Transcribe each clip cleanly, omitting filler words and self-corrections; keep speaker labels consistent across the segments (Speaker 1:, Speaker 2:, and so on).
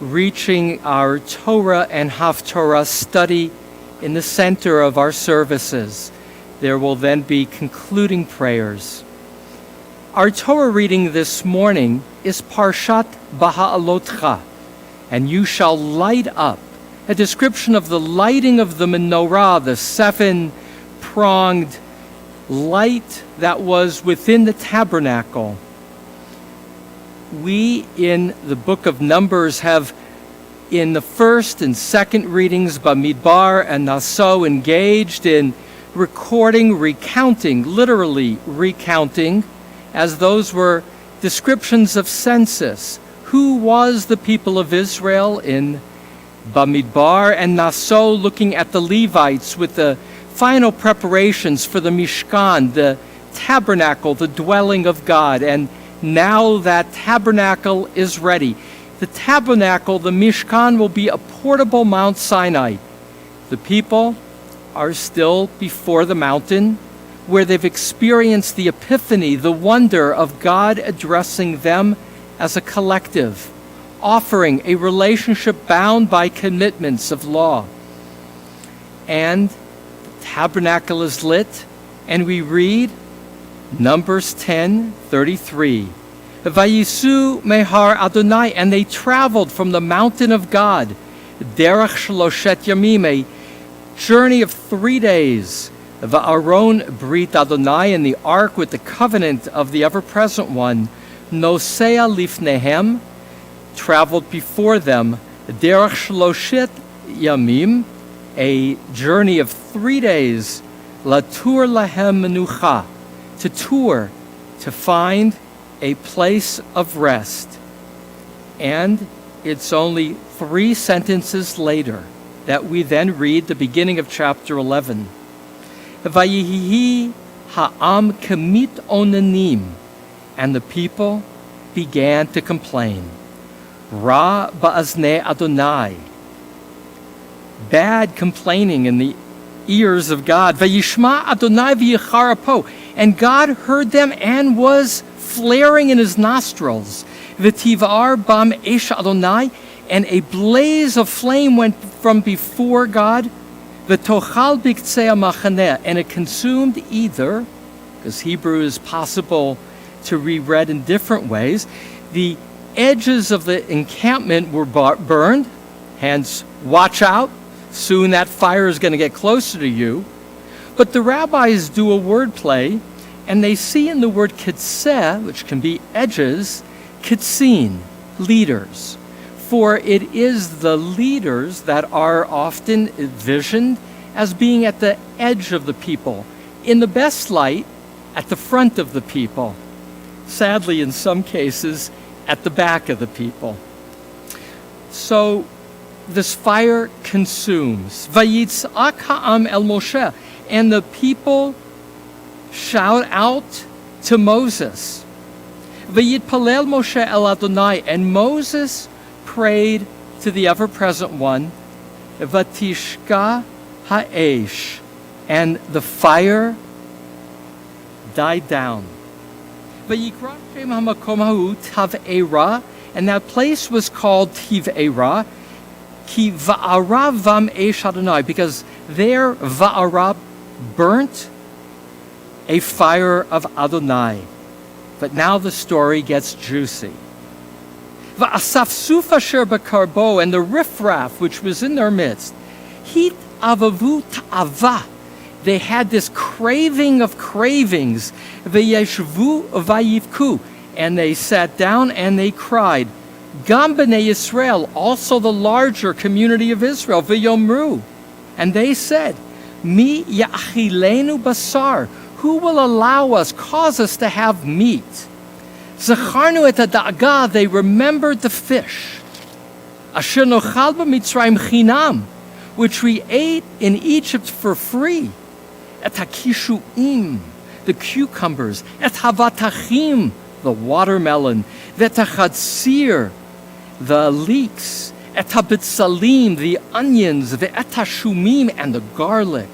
Speaker 1: reaching our Torah and Haftorah study in the center of our services. There will then be concluding prayers. Our Torah reading this morning is Parshat Baha'alotcha, and you shall light up, a description of the lighting of the menorah, the seven-pronged light that was within the tabernacle. We in the book of Numbers have, in the first and second readings, Bamidbar and Naso, engaged in recounting, literally recounting, as those were descriptions of census. Who was the people of Israel in Bamidbar, and Naso looking at the Levites with the final preparations for the Mishkan, the tabernacle, the dwelling of God. And now that tabernacle is ready. The tabernacle, the Mishkan, will be a portable Mount Sinai. The people are still before the mountain, where they've experienced the epiphany, the wonder of God addressing them as a collective, offering a relationship bound by commitments of law. And the tabernacle is lit, and we read Numbers 10:33. Vayisu mehar Adonai, and they traveled from the mountain of God, derech shloshet yamim, a journey of 3 days. Va'aron brit Adonai, and the ark with the covenant of the ever-present one, nosea lifnehem, traveled before them, derech shloshet yamim, a journey of 3 days, latur lahem menucha, to tour, to find a place of rest. And it's only 3 sentences later that we then read the beginning of chapter 11. Vayihi ha'am kemit onanim, and the people began to complain. Ra ba'aznei Adonai, bad complaining in the ears of God. Vayishma Adonai v'yicharapo, and God heard them and was flaring in his nostrils. V'tivar bam esh Adonai, and a blaze of flame went from before God. V'tochal biktzei machaneh, and it consumed either, because Hebrew is possible to reread in different ways, the edges of the encampment were burned, hence watch out, soon that fire is going to get closer to you. But the rabbis do a wordplay, and they see in the word kitzeh, which can be edges, kitzin, leaders. For it is the leaders that are often envisioned as being at the edge of the people, in the best light, at the front of the people. Sadly, in some cases, at the back of the people. So this fire consumes. Vayitzak ha'am el Moshe, and the people shout out to Moses. Vayitpalel Moshe el Adonai, and Moses prayed to the ever-present one. Vatishka ha'esh, and the fire died down. Vayikra shem hamakom ha'u Tav-Erah, and that place was called Tiv-Erah, ki va'ara vam esh Adonai, because there va'ara burnt a fire of Adonai. But now the story gets juicy. Va'asafsuf asher b'karbo, and the riffraff which was in their midst, hit avavu ta'ava, they had this craving of cravings, v'yeshvu vayivku, and they sat down and they cried. Gam b'nei Yisrael, also the larger community of Israel, v'yomru, and they said, Mi ya'achilenu basar, who will allow us, cause us to have meat? Zacharnu et ha'da'aga, they remembered the fish. Asher nochal b'mitzrayim chinam, which we ate in Egypt for free. Et ha'kishuim, the cucumbers. Et havatachim, the watermelon. Vet hachatzir, the leeks. Et habitzalim, the onions. Ve'et hashumim, and the garlic.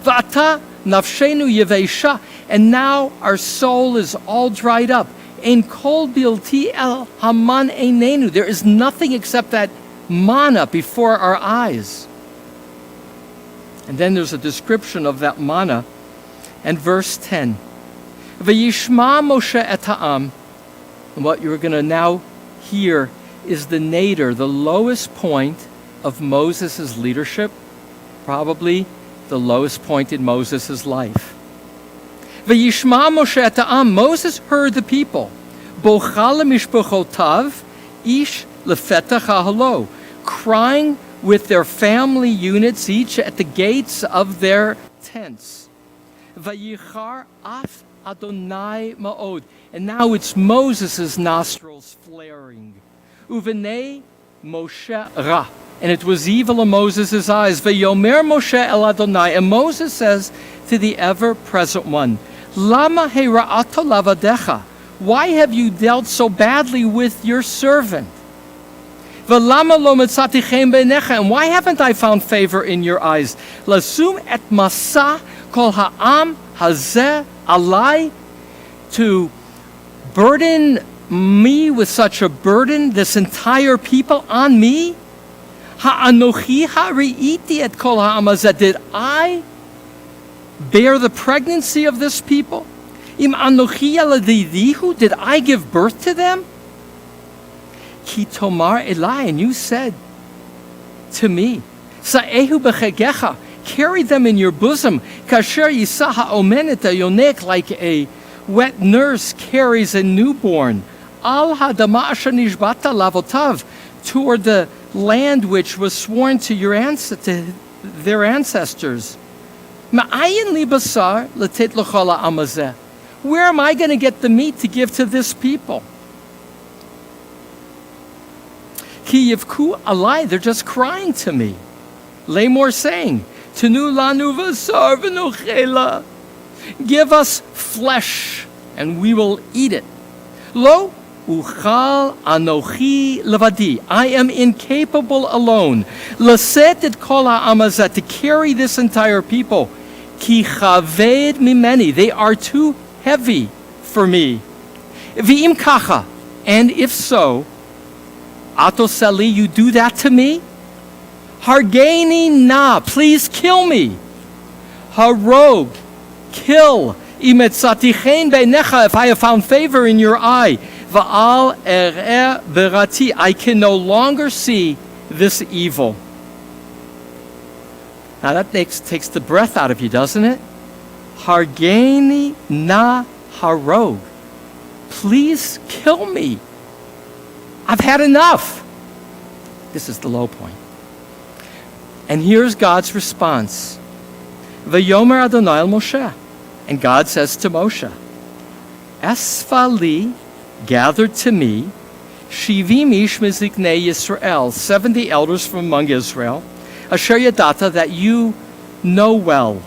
Speaker 1: Va'ata nafshenu yevesha, and now our soul is all dried up. Ein kol bilti el haman einenu, there is nothing except that manna before our eyes. And then there's a description of that manna. And verse 10. Vayishma Moshe et ha'am. And what you're going to now hear is the nadir, the lowest point of Moses' leadership, probably the lowest point in Moses' life. Vayishma Moshe et ha'am. Moses heard the people. Bochal mishpachotav ish lefetach ha'halo, crying with their family units, each at the gates of their tents. Vayichar af Adonai ma'od. And now it's Moses' nostrils flaring. Uvenei Moshe ra. And it was evil in Moses' eyes. Vayomer Moshe el Adonai. And Moses says to the ever-present one, Lama hera'ato lavadecha. Why have you dealt so badly with your servant? V'lama lo metzati chen beinecha. And why haven't I found favor in your eyes? Lasum et masa kol ha'am hazeh alai, to burden me with such a burden, this entire people on me? Ha'anochi ha'ri'iti et kol ha'am hazeh. Did I bear the pregnancy of this people? Im anochi yaladidihu. Did I give birth to them? Ki tomar elai. And you said to me, Sa'ehu b'chegecha. Carry them in your bosom. Kasher yisaha omenet yonek, like a wet nurse carries a newborn. Al hadama asher nishbata lavotav, toward the land which was sworn to their ancestors. Ma'ayin li basar letet l'chol ha'am hazeh. Where am I going to get the meat to give to this people? Ki yivku alai. They're just crying to me. Lamor saying, Tenu lanu v'sar v'nochela. Give us flesh, and we will eat it. Lo uchal anochi levadi. I am incapable alone. Laset et kol ha'am hazeh, to carry this entire people. Ki chaved mimeni. They are too heavy for me. V'im kacha. And if so, atosali, you do that to me? Hargeni na, please kill me. Harog, kill. Imetzatichen beinecha, if I have found favor in your eye. Va'al ereh berati, I can no longer see this evil. Now that takes the breath out of you, doesn't it? Hargeni na harog. Please kill me. I've had enough. This is the low point. And here's God's response. Vayomer Adonai el Moshe. And God says to Moshe, Esfali, gather to me, Shivim ish miziknei Yisrael, 70 elders from among Israel, Asher yadata, that you know well,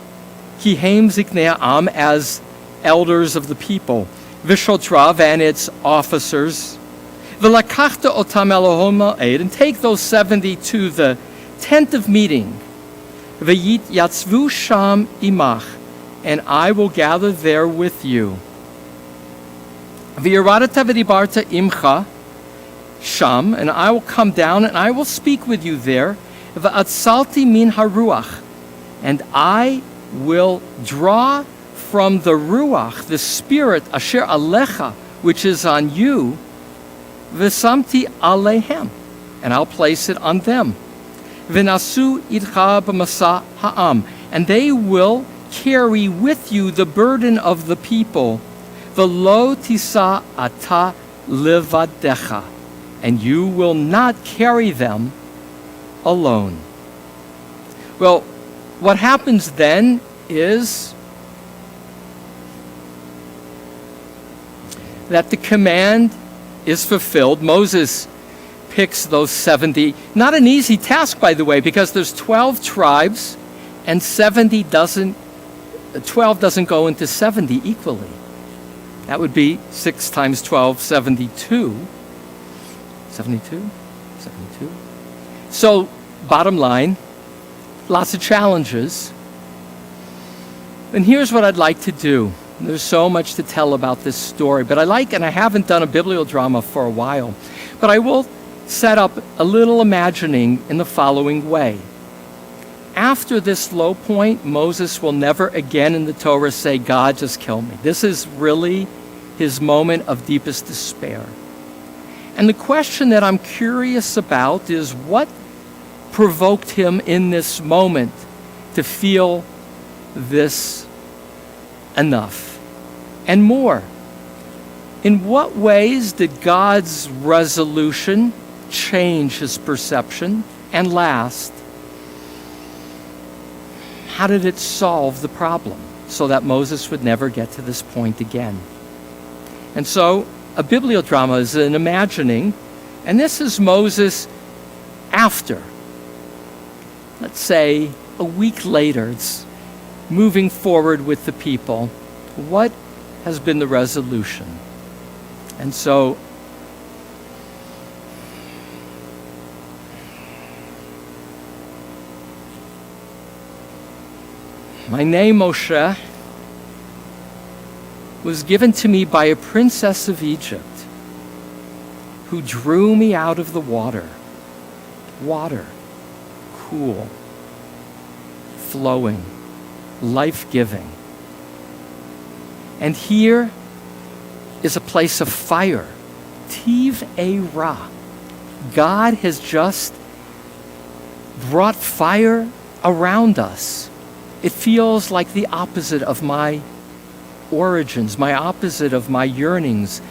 Speaker 1: Kihem ziknei am, as elders of the people, Vishotrav and its officers, V'lakachta otam Elohim ha'ed, and take those 70 to the tent of meeting, V'yit yatzvu sham imach, and I will gather there with you. V'yiradata v'dibarta imcha sham, and I will come down and I will speak with you there. V'atzalti min haruach, and I will draw from the ruach, the spirit, asher alecha, which is on you, v'samti alehem, and I'll place it on them. V'nasu idcha b'masa ha'am, and they will carry with you the burden of the people. V'lo tisa ata levadecha, and you will not carry them alone. Well, what happens then is that the command is fulfilled. Moses picks those 70. Not an easy task, by the way, because there's 12 tribes, and 12 doesn't go into 70 equally. That would be 6 times 12, 72. 72? 72. So, bottom line, lots of challenges. And here's what I'd like to do. There's so much to tell about this story, but I haven't done a bibliodrama for a while, but I will set up a little imagining in the following way. After this low point, Moses will never again in the Torah say, God, just kill me. This is really his moment of deepest despair. And the question that I'm curious about is what provoked him in this moment to feel this enough and more? In what ways did God's resolution change his perception? And last, how did it solve the problem so that Moses would never get to this point again? And so a bibliodrama is an imagining, and this is Moses after. Let's say a week later, it's moving forward with the people. What has been the resolution? And so my name, Moshe, was given to me by a princess of Egypt who drew me out of the water. Water, cool, flowing, life-giving. And here is a place of fire. Tiv Ra. God has just brought fire around us. It feels like the opposite of my origins, my opposite of my yearnings.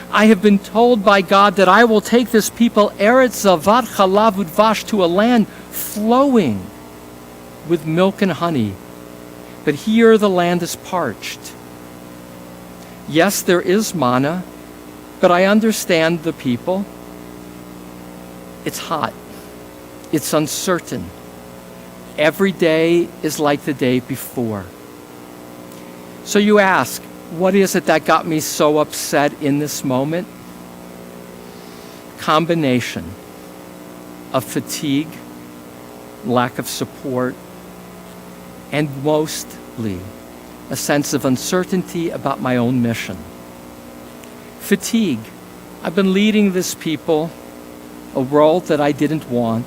Speaker 1: I have been told by God that I will take this people, Eretz Zavat Chalav Udvash, to a land flowing with milk and honey. But here the land is parched. Yes, there is manna, but I understand the people. It's hot. It's uncertain. Every day is like the day before. So you ask, what is it that got me so upset in this moment? Combination of fatigue, lack of support, and mostly a sense of uncertainty about my own mission. Fatigue. I've been leading this people a role that I didn't want.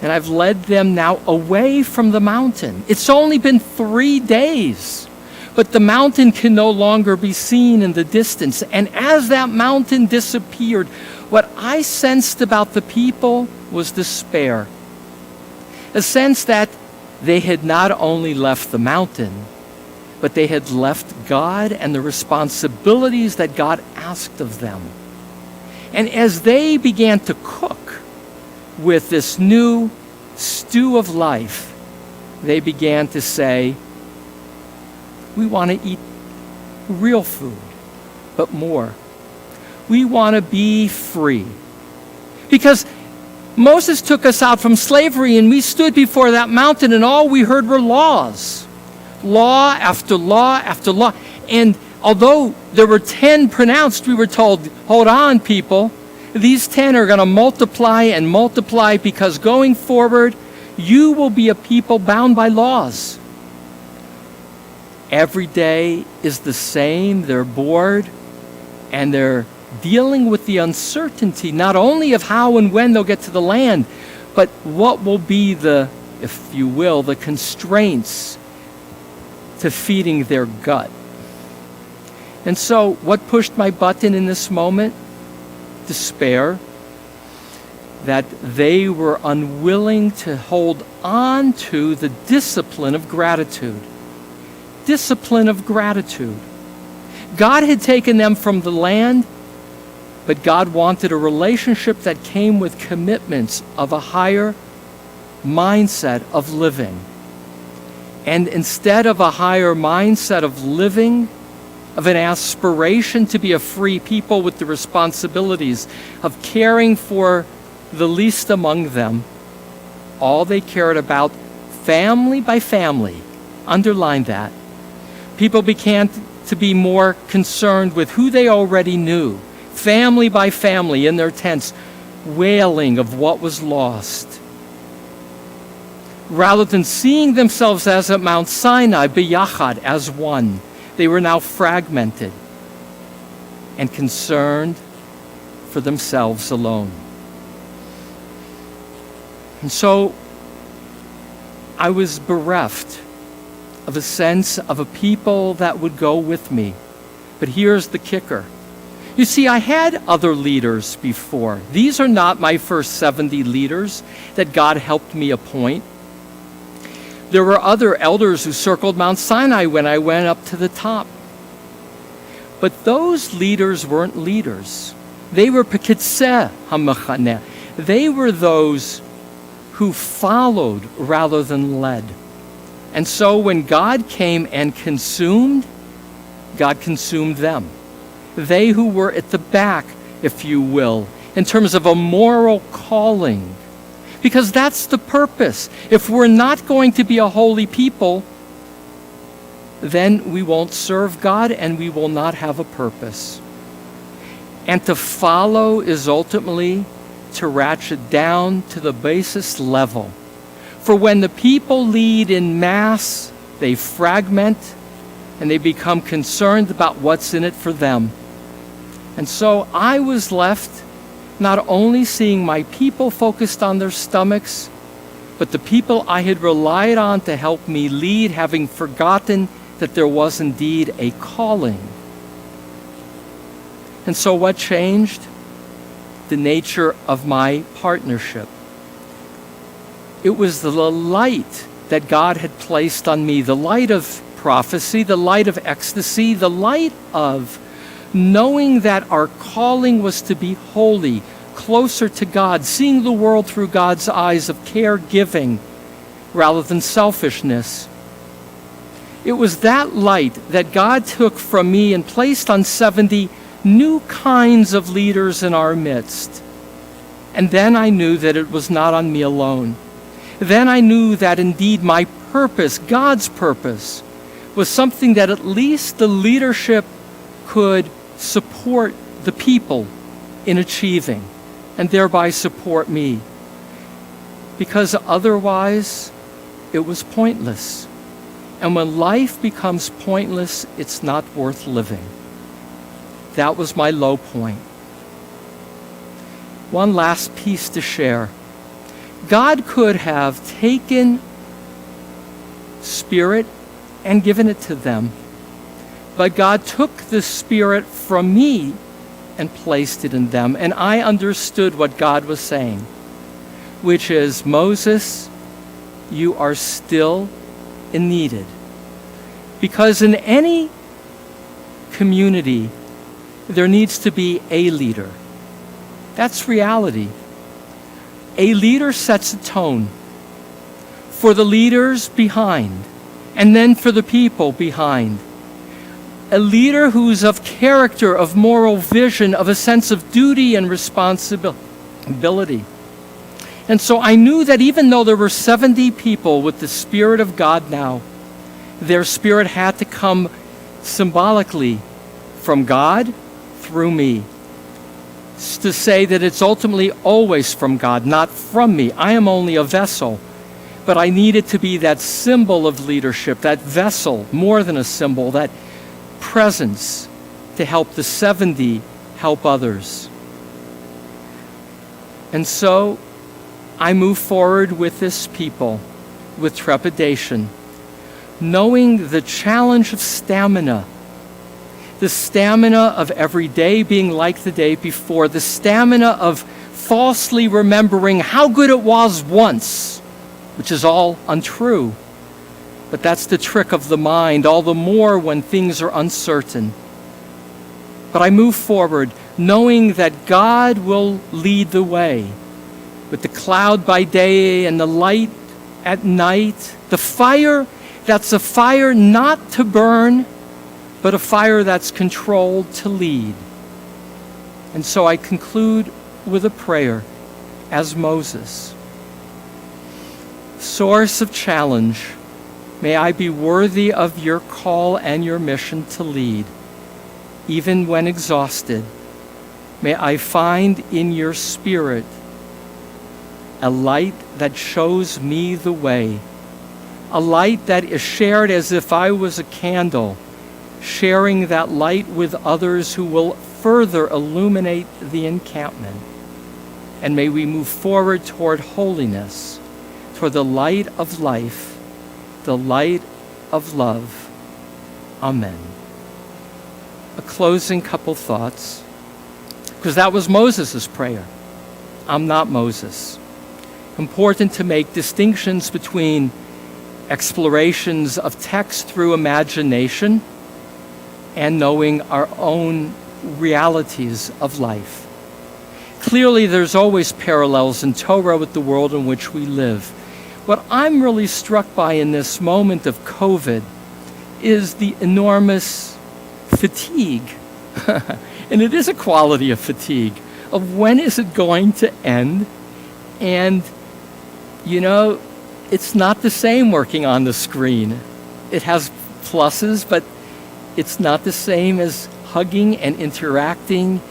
Speaker 1: And I've led them now away from the mountain. It's only been 3 days, but the mountain can no longer be seen in the distance. And as that mountain disappeared, what I sensed about the people was despair. A sense that they had not only left the mountain, but they had left God and the responsibilities that God asked of them. And as they began to cook with this new stew of life, they began to say, we want to eat real food, but more. We want to be free. Because Moses took us out from slavery, and we stood before that mountain, and all we heard were laws. Law after law after law. And although there were 10 pronounced, we were told, hold on, people. These 10 are going to multiply and multiply, because going forward, you will be a people bound by laws. Every day is the same. They're bored, and they're dealing with the uncertainty, not only of how and when they'll get to the land, but what will be the, if you will, the constraints to feeding their gut. And so what pushed my button in this moment? Despair. That they were unwilling to hold on to the discipline of gratitude. Discipline of gratitude. God had taken them from the land, but God wanted a relationship that came with commitments of a higher mindset of living. And instead of a higher mindset of living, of an aspiration to be a free people with the responsibilities of caring for the least among them, all they cared about, family by family, underline that. People began to be more concerned with who they already knew, family by family in their tents, wailing of what was lost. Rather than seeing themselves as at Mount Sinai, biyachad, as one, they were now fragmented and concerned for themselves alone. And so I was bereft of a sense of a people that would go with me. But here's the kicker. You see, I had other leaders before. These are not my first 70 leaders that God helped me appoint. There were other elders who circled Mount Sinai when I went up to the top. But those leaders weren't leaders. They were Pekitzeh HaMachaneh. They were those who followed rather than led. And so when God came and consumed, God consumed them. They who were at the back, if you will, in terms of a moral calling. Because that's the purpose. If we're not going to be a holy people, then we won't serve God and we will not have a purpose. And to follow is ultimately to ratchet down to the basest level. For when the people lead in mass, they fragment and they become concerned about what's in it for them. And so I was left not only seeing my people focused on their stomachs, but the people I had relied on to help me lead, having forgotten that there was indeed a calling. And so what changed? The nature of my partnership. It was the light that God had placed on me, the light of prophecy, the light of ecstasy, the light of knowing that our calling was to be holy, closer to God, seeing the world through God's eyes of caregiving rather than selfishness. It was that light that God took from me and placed on 70 new kinds of leaders in our midst. And then I knew that it was not on me alone. Then I knew that indeed my purpose, God's purpose, was something that at least the leadership could support the people in achieving, and thereby support me. Because otherwise, it was pointless. And when life becomes pointless, it's not worth living. That was my low point. One last piece to share. God could have taken Spirit and given it to them. But God took the Spirit from me and placed it in them. And I understood what God was saying, which is, Moses, you are still needed. Because in any community, there needs to be a leader. That's reality. A leader sets a tone for the leaders behind, and then for the people behind. A leader who's of character, of moral vision, of a sense of duty and responsibility. And so I knew that even though there were 70 people with the Spirit of God now, their spirit had to come symbolically from God through me. It's to say that it's ultimately always from God, not from me. I am only a vessel. But I needed to be that symbol of leadership, that vessel, more than a symbol, that presence to help the 70 help others. And so I move forward with this people with trepidation, knowing the challenge of stamina, the stamina of every day being like the day before, the stamina of falsely remembering how good it was once, which is all untrue. But that's the trick of the mind, all the more when things are uncertain. But I move forward knowing that God will lead the way with the cloud by day and the light at night, the fire that's a fire not to burn, but a fire that's controlled to lead. And so I conclude with a prayer as Moses. Source of challenge, may I be worthy of your call and your mission to lead. Even when exhausted, may I find in your Spirit a light that shows me the way, a light that is shared as if I was a candle, sharing that light with others who will further illuminate the encampment. and may we move forward toward holiness, toward the light of life, the light of love. Amen. A closing couple thoughts, because that was Moses' prayer. I'm not Moses. Important to make distinctions between explorations of text through imagination and knowing our own realities of life. Clearly, there's always parallels in Torah with the world in which we live. What I'm really struck by in this moment of COVID is the enormous fatigue, and it is a quality of fatigue, of when is it going to end? And, it's not the same working on the screen. It has pluses, but it's not the same as hugging and interacting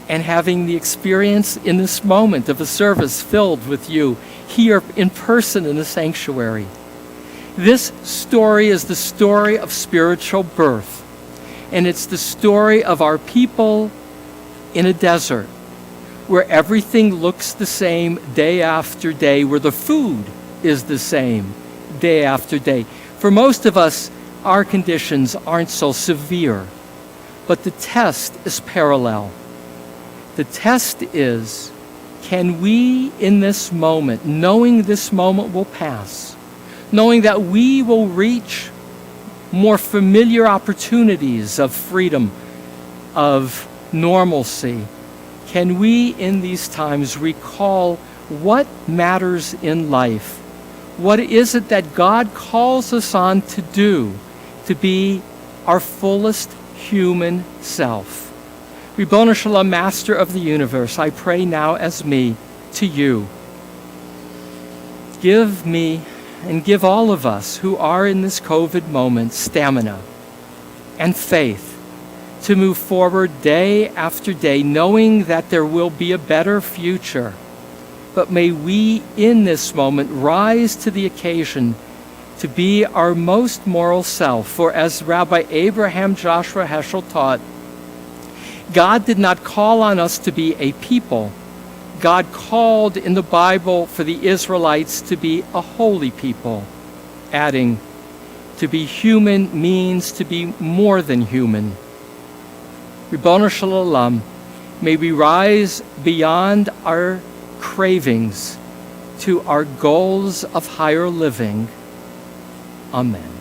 Speaker 1: and having the experience in this moment of a service filled with you here in person in the sanctuary. This story is the story of spiritual birth, and it's the story of our people in a desert where everything looks the same day after day, where the food is the same day after day. For most of us, our conditions aren't so severe, but the test is parallel. The test is, can we in this moment, knowing this moment will pass, knowing that we will reach more familiar opportunities of freedom, of normalcy, can we in these times recall what matters in life? What is it that God calls us on to do to be our fullest human self? Ribono Shalom, Master of the universe, I pray now as me to you. Give me and give all of us who are in this COVID moment stamina and faith to move forward day after day, knowing that there will be a better future. But may we in this moment rise to the occasion to be our most moral self. For as Rabbi Abraham Joshua Heschel taught, God did not call on us to be a people. God called in the Bible for the Israelites to be a holy people, adding, to be human means to be more than human. Ribono Shalom, may we rise beyond our cravings to our goals of higher living. Amen.